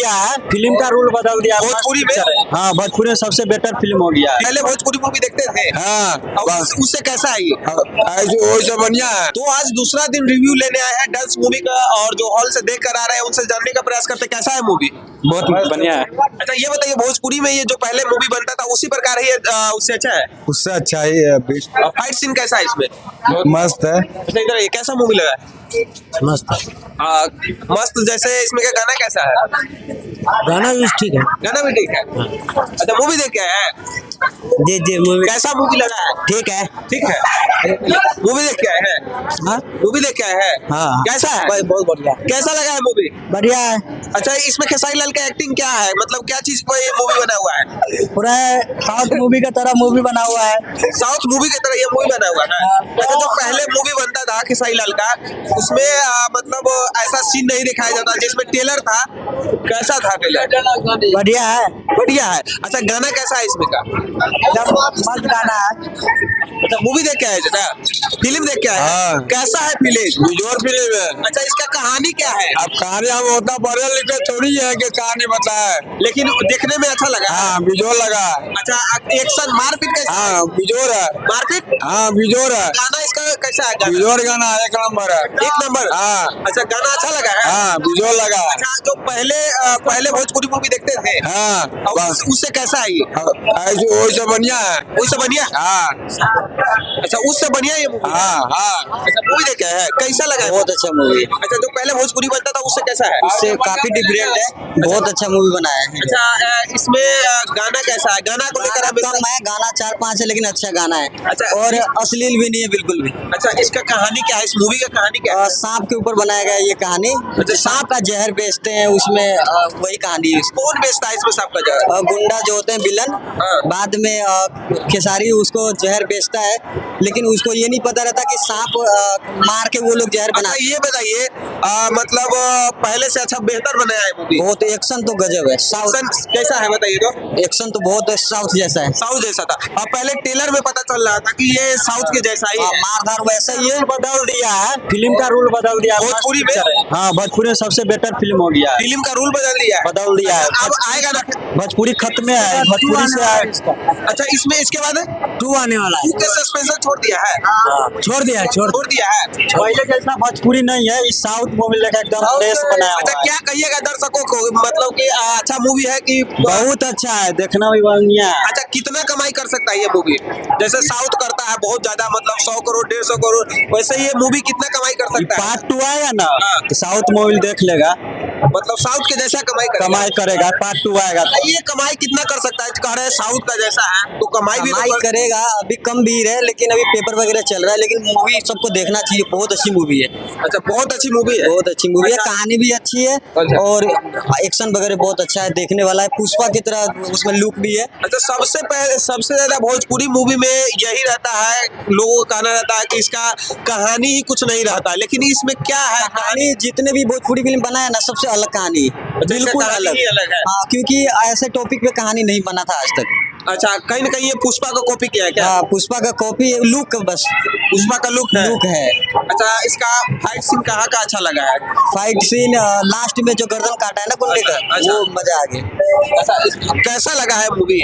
दिया है, फिल्म का रूल बदल दिया भोजपुरी में? हाँ, भोजपुरी में सबसे बेटर फिल्म हो गया है। पहले भोजपुरी मूवी देखते थे हाँ और उससे कैसा है ये? ऐसे वो सब बढ़िया है। तो आज दूसरा दिन रिव्यू लेने आए हैं डांस मूवी का, और जो हॉल से देख कर आ रहे हैं उनसे जानने का प्रयास करते कैसा है मूवी। बहुत बढ़िया है। अच्छा ये बताइए, भोजपुरी में ये जो पहले मूवी बनता था उसी प्रकार ही उससे अच्छा है? उससे अच्छा ही है, बेस्ट और फाइट सीन कैसा है इसमें? मस्त है। अच्छा इधर ये कैसा मूवी लगा? मस्त मस्त। जैसे इसमें का गाना कैसा है? गाना भी ठीक है। गाना भी ठीक है। अच्छा मूवी देख के आए हैं? जी मूवी कैसा मूवी लगा है? ठीक है। ठीक है। मूवी देख के आए हैं? हाँ मूवी देख के आए हैं? हाँ। कैसा है? बहुत बढ़िया, कैसा लगा है मूवी? बढ़िया है। अच्छा इसमें खेसारी लाल का एक्टिंग क्या है, मतलब क्या चीज पर ये मूवी बना हुआ है? पूरा साउथ मूवी का तरह मूवी बना हुआ है। साउथ मूवी की तरह ये मूवी बना हुआ है। अच्छा जो पहले मूवी बनता था खेसारी लाल का, उसमें मतलब ऐसा सीन नहीं दिखाया जाता जिसमें टेलर था, कैसा था टेलर? बढ़िया है, बढ़िया है। अच्छा गाना कैसा है इसमें का? मस्त गाना है। अच्छा मूवी देख के आए चाचा, फिल्म देख के आए? हाँ। कैसा है फिल्म? बिजोर फिल्म है। अच्छा इसका कहानी क्या है? अब कहानी हम उतना पढ़े लिखे थोड़ी है कि कहानी बताए, लेकिन देखने में अच्छा लगा। हाँ बिजोर लगा। अच्छा एक्शन मारपीट कैसा है? हाँ बिजोर है। मारपीट? हाँ बिजोर है। गाना इसका कैसा है? गाना बिजोर गाना एक नंबर है। एक नंबर। हाँ। अच्छा गाना अच्छा लगा है? हाँ बिजोर लगा। अच्छा जो पहले भोजपुरी मूवी देखते थे, हाँ और बस उससे कैसा है ये? ऐसे वो सब बढ़िया है। उससे बढ़िया? हाँ अच्छा उससे बढ़िया ये मूवी? हाँ हाँ। अच्छा मूवी देख के आए हैं, कैसा लगा? बहुत अच्छा मूवी। अच्छा जो पहले भोजपुरी बनता था उससे कैसा है? उससे काफी डिफरेंट है, बहुत अच्छा मूवी बनाया है। अच्छा इसमें गाना कैसा है? गाना को लेकर आप कम है, गाना 4-5 है लेकिन अच्छा गाना है। अच्छा। और अश्लील भी नहीं है बिल्कुल भी। अच्छा इसका कहानी क्या है, इस मूवी का कहानी क्या है? सांप के ऊपर बनाया गया है ये कहानी। अच्छा, सांप का जहर बेचते हैं उसमें, वही कहानी है इसकी। कौन बेचता है इसमें सांप का जहर? गुंडा जो होते हैं विलन, हाँ। बाद में खेसारी उसको जहर बेचता है, लेकिन उसको ये नहीं पता रहता कि सांप मार के वो लोग जहर अच्छा बना। ये बताइए, मतलब पहले से अच्छा बेहतर बनाया है मूवी? बहुत एक्शन तो गजब है। साउथ एक्शन कैसा है बताइए तो? एक्शन तो बहुत साउथ जैसा है। साउथ जैसा था। अब पहले ट्रेलर में पता चल रहा था कि ये साउथ के जैसा ही है। मारधार वैसा ही है। बदल दिया है, फिल्म का रूल बदल दिया है। भोजपुरी में? हाँ, भोजपुरी में सबसे बेटर फिल्म हो गया है। फिल्म का रूल बदल दिया है? बदल दिया है। अब आएगा ना? भोजपुरी खत्म है, भोजपुरी से अच्छा इसमें इसके बाद 2 आने वाला है। के सस्पेंशन छोड़ दिया है? छोड़ दिया है, छोड़ दिया है। पहले जैसा भोजपुरी नहीं है, इस साउथ मूवी लेकर एकदम फ्रेश बनाया अच्छा हुआ है। क्या कहिएगा दर्शकों को, मतलब कि अच्छा मूवी है कि? बहुत अच्छा है, देखना भी बढ़िया है। अच्छा कितना कमाई कर सकता है ये मूवी? जैसे साउथ करता है बहुत ज्यादा, मतलब 100 करोड़ 150 करोड़, वैसे ये मूवी कितना कमाई कर सकता है? पार्ट 2 आएगा ना हाँ। तो साउथ मूवी देख लेगा, मतलब साउथ के जैसा कमाई करेगा। पार्ट 2 आएगा तो ये कमाई कितना कर सकता है? कह रहे हैं साउथ का जैसा है तो कमाई भी कमाई करेगा। अभी कम भीड़ है लेकिन अभी पेपर वगैरह चल रहा है, लेकिन मूवी सबको देखना चाहिए, बहुत अच्छी मूवी है। अच्छा बहुत अच्छी मूवी है। बहुत अच्छी मूवी है, अच्छा। कहानी भी अच्छी है अच्छा। और एक्शन वगैरह बहुत अच्छा है, देखने वाला है। पुष्पा की तरह उसमें लुक भी है। अच्छा सबसे ज्यादा भोजपुरी मूवी में यही रहता है, लोगों का कहना रहता है कि इसका कहानी ही कुछ नहीं रहता, लेकिन इसमें क्या है? कहानी जितने भी भोजपुरी फिल्म बनाया ना, सबसे अलग कहानी है, बिल्कुल कहानी अलग। ही अलग है। हाँ, क्योंकि ऐसे टॉपिक पे कहानी नहीं बना था आज तक। अच्छा कहीं ना कहीं ये पुष्पा का कॉपी किया है क्या? हाँ, पुष्पा का कॉपी लुक, बस पुष्पा का लुक है। है। अच्छा इसका फाइट सीन कहाँ का अच्छा लगा है? फाइट सीन लास्ट में जो गर्दन काटा है ना गुंडे का, अच्छा। वो मजा आ गया। अच्छा कैसा लगा है मूवी?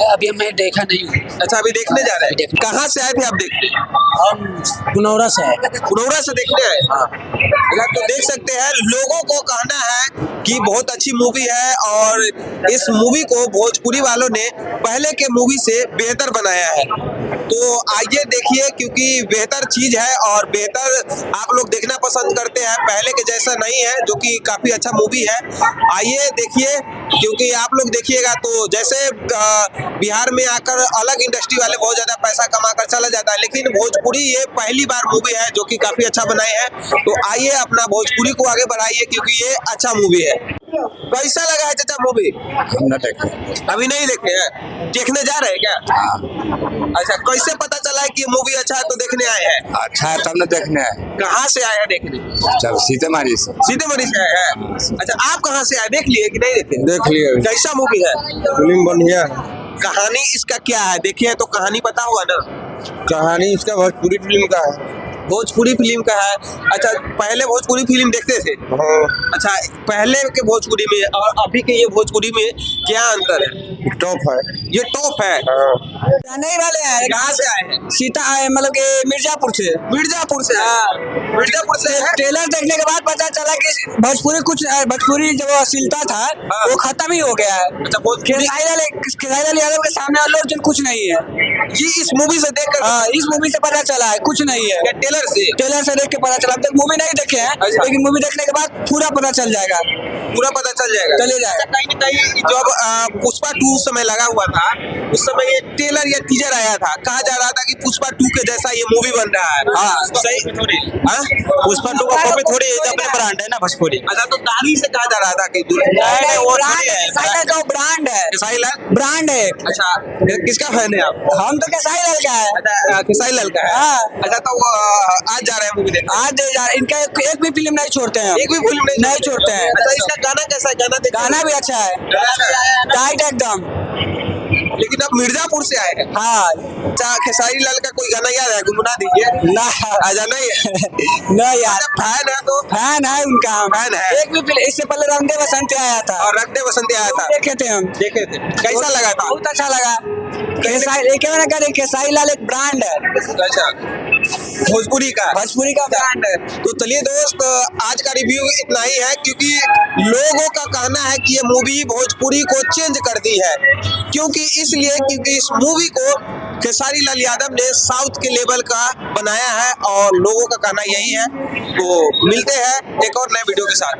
अभी मैं देखा नहीं हूँ। अच्छा अभी देखने जा रहे हैं? कहाँ से आए थे आप देखने? हम पुनौरा से है। पुनौरा से देखने आए? अच्छा तो देख सकते हैं, लोगों को कहना है कि बहुत अच्छी मूवी है और इस मूवी को भोजपुरी वालों ने पहले के मूवी से बेहतर बनाया है। तो आइए देखिए, क्योंकि बेहतर चीज है और बेहतर आप लोग देखना पसंद करते हैं, पहले के जैसा नहीं है, जो कि काफी अच्छा मूवी है। आइए देखिए, क्योंकि आप लोग देखिएगा तो जैसे बिहार में आकर अलग इंडस्ट्री वाले बहुत ज्यादा पैसा कमा कर चला जाता है, लेकिन भोजपुरी ये पहली बार मूवी है जो कि काफी अच्छा बनाए है। तो आइए अपना भोजपुरी को आगे बढ़ाइए, क्योंकि ये अच्छा मूवी है। कैसा लगा है चाचा मूवी? अभी नहीं देखे हैं, देखने जा रहे हैं क्या? अच्छा कैसे पता चला है कि ये मूवी अच्छा है तो देखने आए हैं? अच्छा है तब न देखने है। कहाँ से आए हैं देखने? चल सीतामढ़ी से। सीतामढ़ी से आए हैं? अच्छा आप कहाँ से आए, देख लिए कि नहीं देखे? देख लिए। कैसा मूवी है? फिल्म बढ़िया है। कहानी इसका क्या है, देखिए तो कहानी पता होगा ना? कहानी इसका भोजपुरी फिल्म का है। भोजपुरी फिल्म का है। अच्छा, पहले भोजपुरी फिल्म देखते थे? अच्छा, पहले के भोजपुरी में और अभी के ये भोजपुरी में क्या अंतर है? टॉप है। ये टॉप है। नहीं वाले हैं, कहाँ से आए हैं? सीता मतलब कि मिर्जापुर से। मिर्जापुर से आए हैं। मिर्जापुर से है। ट्रेलर देखने के बाद पता चला कि भोजपुरी जो अश्लीलता था वो खत्म ही हो गया है। अच्छा, भोजपुरी खेसारी लाल यादव के सामने अल्लू अर्जुन कुछ नहीं है। जी इस मूवी से देखकर हाँ, इस मूवी से पता चला है कुछ नहीं है। क्या ट्रेलर से? ट्रेलर से देख के पता चला। अब तक मूवी नहीं देखे हैं, अच्छा। लेकिन मूवी देखने के बाद पूरा पता चल जाएगा। पूरा पता चल जाएगा। चले जाएगा। कहीं न कहीं जब पुष्पा 2 उस समय लगा हुआ था, उस समय ये ट्रेलर या टीजर आया था, कहा जा रहा था कि पुष्पा 2 के जैसा ये मूवी बन रहा है। हाँ, सही थोड़ी। हाँ? पुष्पा 2 का कॉपी थोड़ी है, अपने ब्रांड है ना भोजपुरी। अच्छा, तो तारीफ से कहा जा रहा था कि नहीं, वो ब्रांड थोड़ी है, है। खेसारी लाल का वो ब्रांड है। खेसारी लाल? ब्रांड है। अच्छा, किसका फैन है आप? हम तो खेसारी लाल का है। अच्छा, खेसारी लाल का है। हाँ। अच्छा, तो वो आज जा रहे हैं मूवी देखने? आज इनका एक भी फिल्म नहीं छोड़ते हैं। एक भी फिल्म नहीं छोड़ते हैं। अच्छा, इसका गाना कैसा है? गाना देखिए। गाना भी अच्छा है, टाइट एकदम। लेकिन अब मिर्जापुर से आए हैं। हाँ, अच्छा, खेसारी लाल का कोई गाना याद है? गुनगुना दीजिए। ना आजा नहीं है। नहीं यार, अच्छा, फैन है तो फैन है उनका हम। फैन है। एक भी फिल्म, इससे पहले रंगदे बसंती आया था और रख दे बसंती आया था, देखे थे हम। देखे थे, कैसा लगा था? बहुत अच्छा लगा। खेसारी लाल एक ब्रांड है, अच्छा, भोजपुरी का ब्रांड है। तो चलिए दोस्त, आज का रिव्यू इतना ही है, क्योंकि लोगों का कहना है कि ये मूवी भोजपुरी को चेंज कर दी है। क्योंकि इस मूवी को खेसारी लाल यादव ने साउथ के लेवल का बनाया है और लोगों का कहना यही है। तो मिलते हैं एक और नए वीडियो के साथ।